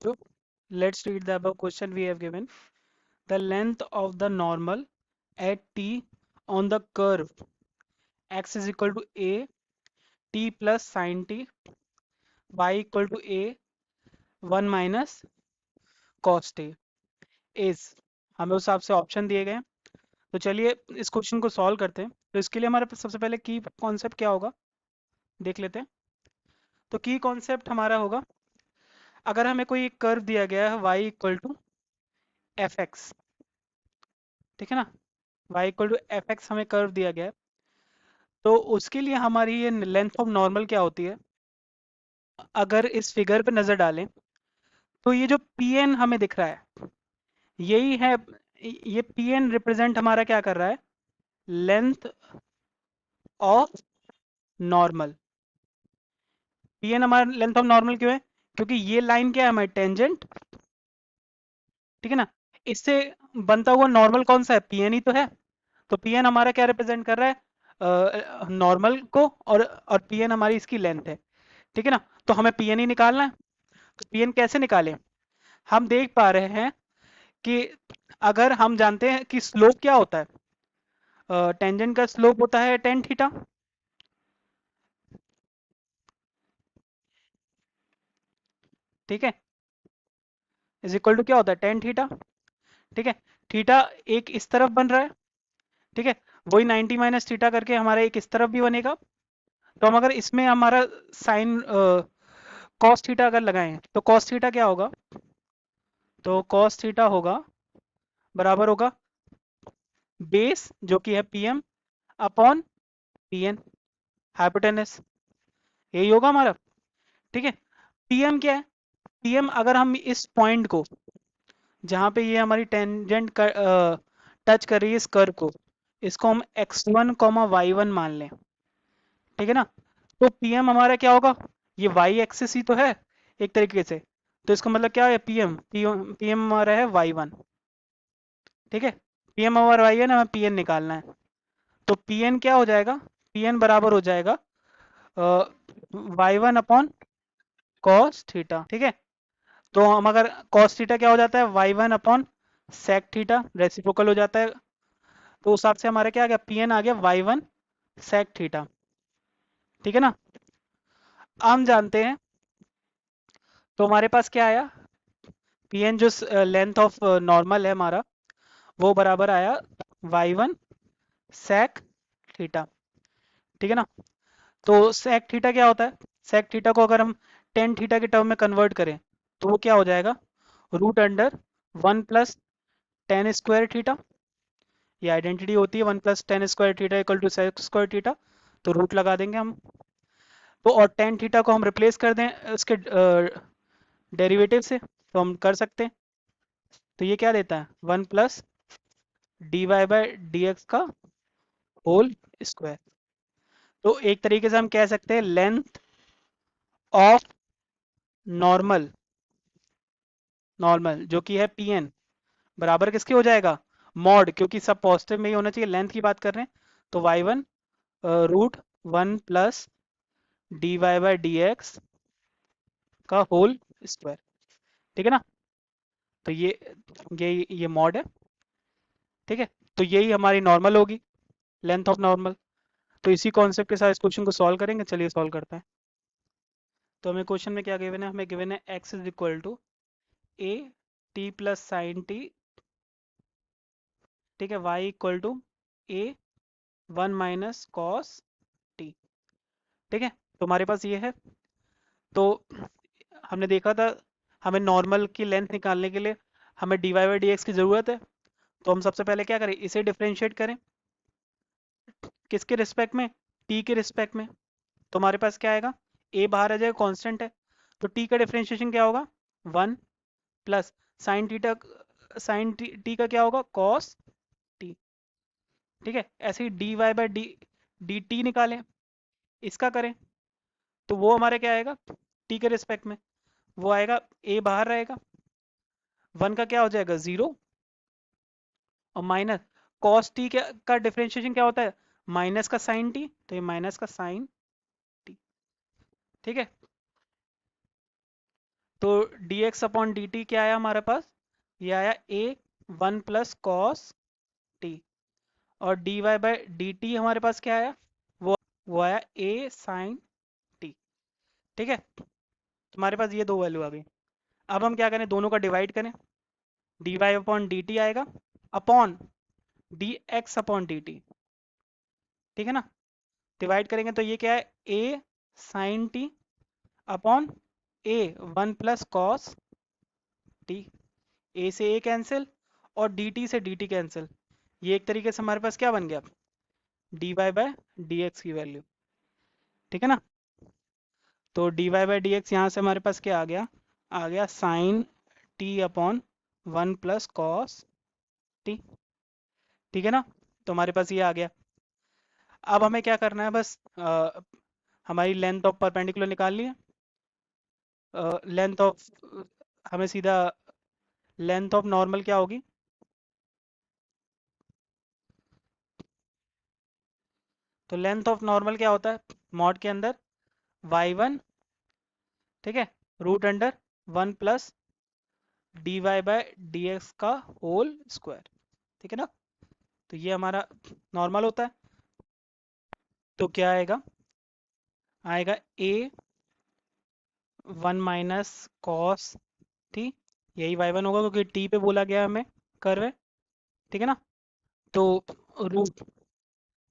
So let's read the above question we have given. The length of the normal at t on the curve x is equal to a t plus sine t y equal to a 1 minus cos t is, हमें उस हिसाब से option दिए गए हैं। तो चलिए इस क्वेश्चन को सॉल्व करते हैं। तो इसके लिए हमारे पास सबसे पहले की कॉन्सेप्ट क्या होगा देख लेते हैं। तो की कॉन्सेप्ट हमारा होगा, अगर हमें कोई एक कर्व दिया गया है y equal to f x, ठीक है ना, y equal to f x हमें कर्व दिया गया है, तो उसके लिए हमारी ये लेंथ ऑफ नॉर्मल क्या होती है। अगर इस फिगर पे नज़र डालें तो ये जो पी एन हमें दिख रहा है यही है, ये पी एन रिप्रेजेंट हमारा क्या कर रहा है, length of normal. P N हमारा लेंथ ऑफ नॉर्मल क्यों है, क्योंकि ये लाइन क्या है हमारी टेंजेंट, ठीक है ना। इससे बनता हुआ नॉर्मल कौन सा है, पी एन ही तो है। तो पी एन हमारा क्या रिप्रेजेंट कर रहा है, नॉर्मल को, और पी एन हमारी इसकी लेंथ है, ठीक है ना। तो हमें पी एन ही निकालना है। तो पी एन कैसे निकालें, हम देख पा रहे हैं कि अगर हम जानते हैं कि स्लोप क्या होता है, टेंजेंट का स्लोप होता है टेन थीटा, ठीक है, इज इक्वल टू क्या होता है टेन थीटा, ठीक है। थीटा एक इस तरफ बन रहा है, ठीक है, वही 90 माइनस थीटा करके हमारा एक इस तरफ भी बनेगा। तो हम अगर इसमें हमारा साइन कॉस थीटा अगर लगाएं तो कॉस थीटा क्या होगा, तो कॉस थीटा होगा बराबर होगा बेस जो कि है P M upon P N hypotenuse, यही होगा हमारा, ठीक है। पीएम क्या है, पीएम अगर हम इस पॉइंट को जहाँ पे ये हमारी टेंजेंट कर टच कर रही है इस कर्व को, इसको हम x1 कॉमा y1 मान लें, ठीक है ना। तो पीएम हमारा क्या होगा, ये y एक्सिस ही तो है एक तरीके से। तो इसका मतलब क्या है, पीएम पीएम पीएम हमारा है y1, ठीक है। पीएम हमारा y1 हमें पीएन निकालना है। तो पीएन क्या हो जाएगा, पीएन बराबर हो जाएगा y1 अपॉन कॉस थीटा, ठीक है। तो हम अगर कॉस थीटा क्या हो जाता है y1 upon sec theta, reciprocal हो जाता है। तो उस हिसाब से हमारा क्या आ गया, पीएन आ गया y1 सेक थीटा, ठीक है ना। हम जानते हैं, तो हमारे पास क्या आया, पीएन जो लेंथ ऑफ नॉर्मल है हमारा, वो बराबर आया y1 सेक थीटा, ठीक है ना। तो सेक थीटा क्या होता है, सेक थीटा को अगर हम टेन थीटा के टर्म में कन्वर्ट करें तो वो क्या हो जाएगा, root under 1 plus tan square theta, ये आइडेंटिटी होती है 1 plus tan square theta equal to sec square theta. तो रूट लगा देंगे हम, तो और टेन थीटा को हम रिप्लेस कर दें उसके डेरिवेटिव से, तो हम कर सकते हैं। तो ये क्या देता है, 1 plus d Y by d x का होल स्क्वायर। तो एक तरीके से हम कह सकते हैं लेंथ ऑफ नॉर्मल, नॉर्मल जो कि है पी एन बराबर किसके हो जाएगा, मॉड, क्योंकि सब पॉजिटिव में ही होना चाहिए, लेंथ की बात कर रहे हैं। तो y1 root 1 plus d Y by d x का होल स्क्वायर, ठीक है ना। तो ये मॉड है, ठीक है। तो यही हमारी नॉर्मल होगी, लेंथ ऑफ नॉर्मल। तो इसी कॉन्सेप्ट के साथ इस क्वेश्चन को सॉल्व करेंगे, चलिए सॉल्व करते हैं। तो हमें क्वेश्चन में क्या गिवन है, हमें गिवन है x is equal to a t plus sine t, ठीक है, y equal to a 1 minus cos T, ठीक है। तो हमारे पास ये है। तो हमने देखा था हमें नॉर्मल की लेंथ निकालने के लिए हमें d Y by d x की ज़रूरत है। तो हम सबसे पहले क्या करें, इसे डिफ्रेंशिएट करें किसके रिस्पेक्ट में, टी के रिस्पेक्ट में। तो हमारे पास क्या आएगा, ए बाहर आ जाएगा, कांस्टेंट है। तो टी का डिफरेंशिएशन क्या होगा, 1 plus sine theta, sine T का क्या होगा, कॉस टी, ठीक है। ऐसे ही D Y by D D T निकालें, इसका करें, तो वो हमारे क्या आएगा, टी के रिस्पेक्ट में वो आएगा, ए बाहर रहेगा, 1 का क्या हो जाएगा 0, और माइनस कॉस टी का डिफरेंशिएशन क्या होता है, माइनस का साइन टी, तो ये माइनस का साइन टी, ठीक है। तो dx अपॉन dt क्या आया हमारे पास? ये आया a 1 प्लस कॉस टी, और dy बाई dt हमारे पास क्या आया? वो आया a साइन टी। ठीक है, तुम्हारे पास ये दो वैल्यू आ गई। अब हम क्या करें, दोनों का डिवाइड करें। dy अपॉन dt आएगा अपॉन dx अपॉन dt। ठीक है ना, डिवाइड करेंगे तो ये क्या है, a sine t upon a 1 plus cos t. a से a कैंसिल और dt से dt कैंसिल। ये एक तरीके से हमारे पास क्या बन गया, dy बाय dx की वैल्यू। ठीक है ना, तो dy बाई डी एक्स यहाँ से हमारे पास क्या आ गया sine t upon 1 plus cos T. ठीक है ना, तो हमारे पास ये आ गया। अब हमें क्या करना है, बस हमारी लेंथ ऑफ परपेंडिकुलर निकाल ली है। लेंथ ऑफ, हमें सीधा लेंथ ऑफ नॉर्मल क्या होगी, तो लेंथ ऑफ नॉर्मल क्या होता है मॉड के अंदर, y1, ठीक है, root under 1 plus d Y by d x का होल स्क्वायर। ठीक है ना, तो ये हमारा नॉर्मल होता है। तो क्या आएगा, आएगा a 1 माइनस कॉस टी, यही y1 होगा क्योंकि t पे बोला गया हमें कर्व है। ठीक है ना, तो रूट,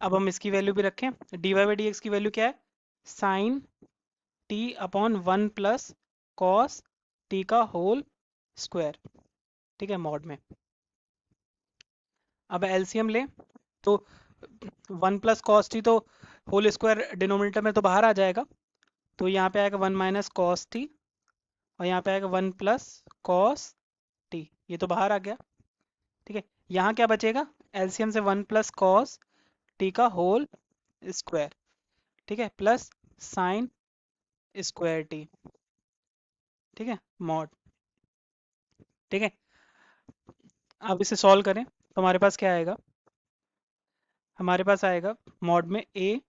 अब हम इसकी वैल्यू भी रखें, d Y by d x की वैल्यू क्या है, sine t upon 1 plus cos t का होल स्क्वायर। ठीक है, मॉड में। अब एलसीएम ले तो 1 प्लस कॉस टी तो होल स्क्वायर डिनोमिनेटर में तो बाहर आ जाएगा, तो यहाँ पे आएगा 1 माइनस कॉस टी, और यहाँ पे आएगा 1 प्लस कॉस टी, ये तो बाहर आ गया। ठीक है, यहाँ क्या बचेगा, एलसीएम से 1 प्लस कॉस टी का होल स्क्वायर, ठीक है, प्लस साइन स्क्वायर टी। ठीक है, मॉड। ठीक है, अब इसे सॉल्व करें तो हमारे पास क्या आएगा, हमारे पास आएगा मॉड में a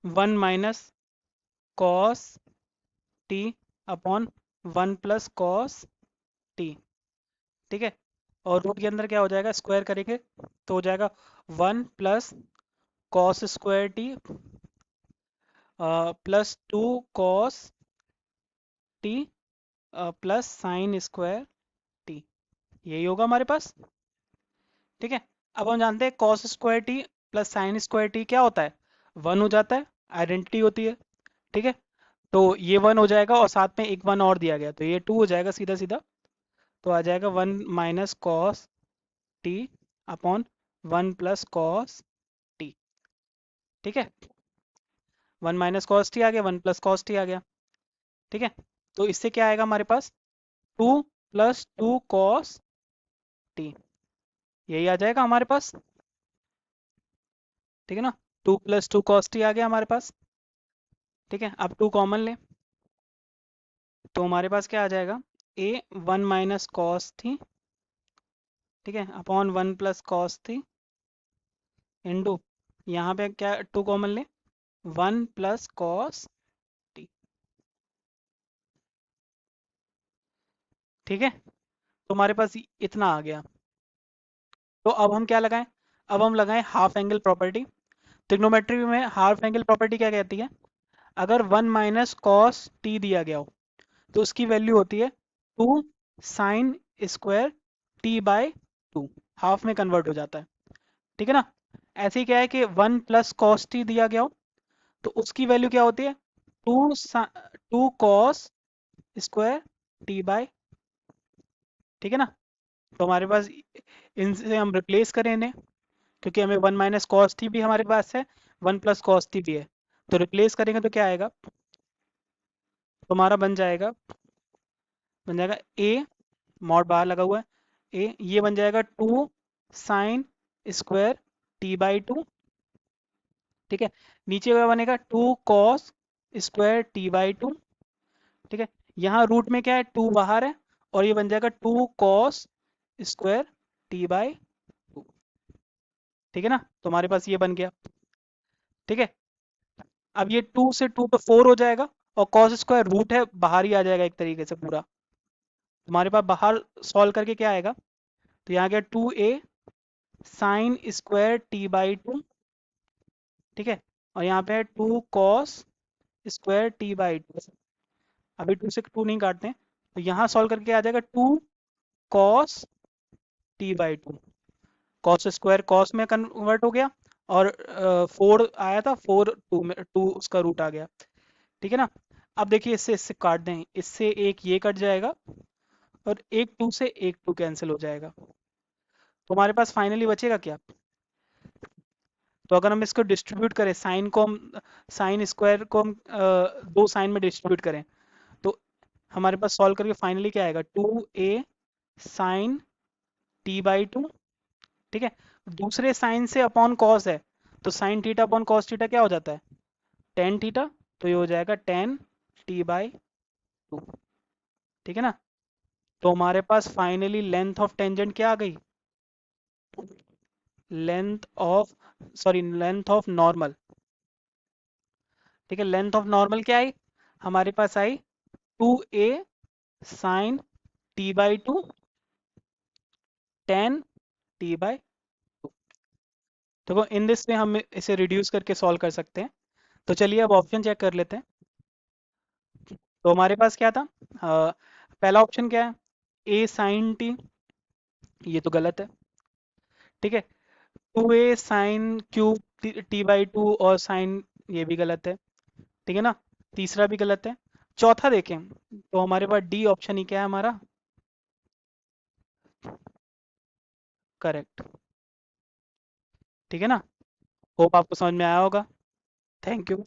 1 minus cos T upon 1 plus cos T. ठीक है, और रूट के अंदर क्या हो जाएगा, स्क्वायर करेंगे तो हो जाएगा 1 plus cos square T plus 2 cos T plus sign square T, यही होगा हमारे पास। ठीक है, अब हम जानते हैं cos square T plus sign square T क्या होता है, 1 हो जाता है, आइडेंटिटी होती है। ठीक है, तो ये 1 हो जाएगा और साथ में एक 1 और दिया गया तो ये 2 हो जाएगा सीधा सीधा, तो आ जाएगा 1 minus cos T upon 1 plus cos T. ठीक है, 1 माइनस कॉस टी आ गया, 1 प्लस कॉस टी आ गया। ठीक है, तो इससे क्या आएगा हमारे पास, 2 प्लस 2 कॉस टी, यही आ जाएगा हमारे पास। ठीक है ना, 2 प्लस 2 कॉस टी आ गया हमारे पास। ठीक है, अब 2 कॉमन लें तो हमारे पास क्या आ जाएगा, a 1 माइनस कॉस थी, ठीक है, अपॉन 1 प्लस कॉस थी इंटू, यहाँ पे क्या 2 कॉमन लें, 1 प्लस कॉस टी। ठीक है, तो हमारे पास इतना आ गया। तो अब हम क्या लगाएं, अब हम लगाएं हाफ एंगल प्रॉपर्टी। ट्रिग्नोमेट्री में हाफ एंगल प्रॉपर्टी क्या कहती है, अगर 1 माइनस कॉस टी दिया गया हो तो उसकी वैल्यू होती है 2 sine square t by 2, half में कन्वर्ट हो जाता है। ठीक है ना, ऐसे ही क्या है कि 1 प्लस कॉस टी दिया गया हो तो उसकी वैल्यू क्या होती है, 2 कॉस स्क्वायर टी बाय। ठीक है ना, तो हमारे पास इनसे हम रिप्लेस करें इन्हें, क्योंकि हमें 1 माइनस कॉस टी भी हमारे पास है, 1 प्लस कॉस टी भी है, तो रिप्लेस करेंगे तो क्या आएगा, तो हमारा बन जाएगा ए, मॉड बाहर लगा हुआ है ए, ये बन जाएगा 2 साइन स्क्वायर टी बाई 2। ठीक है, नीचे क्या बनेगा, 2 कॉस स्क्वायर टी बाई 2। ठीक है, यहाँ रूट में क्या है, 2 बाहर है, और ये बन जाएगा 2 कॉस स्क्वायर टी बाई 2। ठीक है ना, तो हमारे पास ये बन गया। ठीक है, अब ये 2 से 2 तो 4 हो जाएगा, और कॉस स्क्वायर रूट है, बाहर ही आ जाएगा एक तरीके से पूरा। तुम्हारे पास बाहर सॉल्व करके क्या आएगा, तो यहाँ गया 2a साइन स्क्वायर t/2, ठीक है। और यहाँ पे है 2 cos स्क्वायर t/2। अभी 2 से 2 नहीं काटते हैं, तो यहाँ सॉल्व करके आ जाएगा 2 cos t/2। Cos square cos में कन्वर्ट हो गया, और 4 आया था, 4 2 में 2 उसका रूट आ गया, ठीक है ना। अब देखिए इससे इससे काट दें, इससे एक ये कट जाएगा, और एक 2 से एक 2 कैंसिल हो जाएगा। तो हमारे पास फाइनली बचेगा क्या, तो अगर हम इसको डिस्ट्रीब्यूट करें, साइन को हम, साइन स्क्वायर को हम दो साइन में डिस्ट्रीब्यूट करें, तो हमारे पास सॉल्व करके फाइनली क्या आएगा, 2a साइन t/2, ठीक है। दूसरे साइन से अपॉन कॉस है, तो sine theta upon cos theta क्या हो जाता है, टेन थीटा, तो ये हो जाएगा टेन t/2, ठीक है ना। तो हमारे पास फाइनली लेंथ ऑफ टेंजेंट क्या आ गई, length of, sorry length of normal, ठीक है। लेंथ ऑफ नॉर्मल क्या आई, हमारे पास आई 2a sign t/2 ten t/2। देखो इन दिस में हम इसे रिड्यूस करके सॉल्व कर सकते हैं। तो चलिए अब ऑप्शन चेक कर लेते हैं। तो हमारे पास क्या था, पहला ऑप्शन क्या है, a साइन t, ये तो गलत है, ठीक है। 2a साइन क्यूब t/2 और साइन, ये भी गलत है, ठीक है ना। तीसरा भी गलत है। चौथा देखें, तो हमारे पास डी ऑप्शन ही क्या है हमारा, करेक्ट, ठीक है ना। होप आपको समझ में आया होगा। Thank you.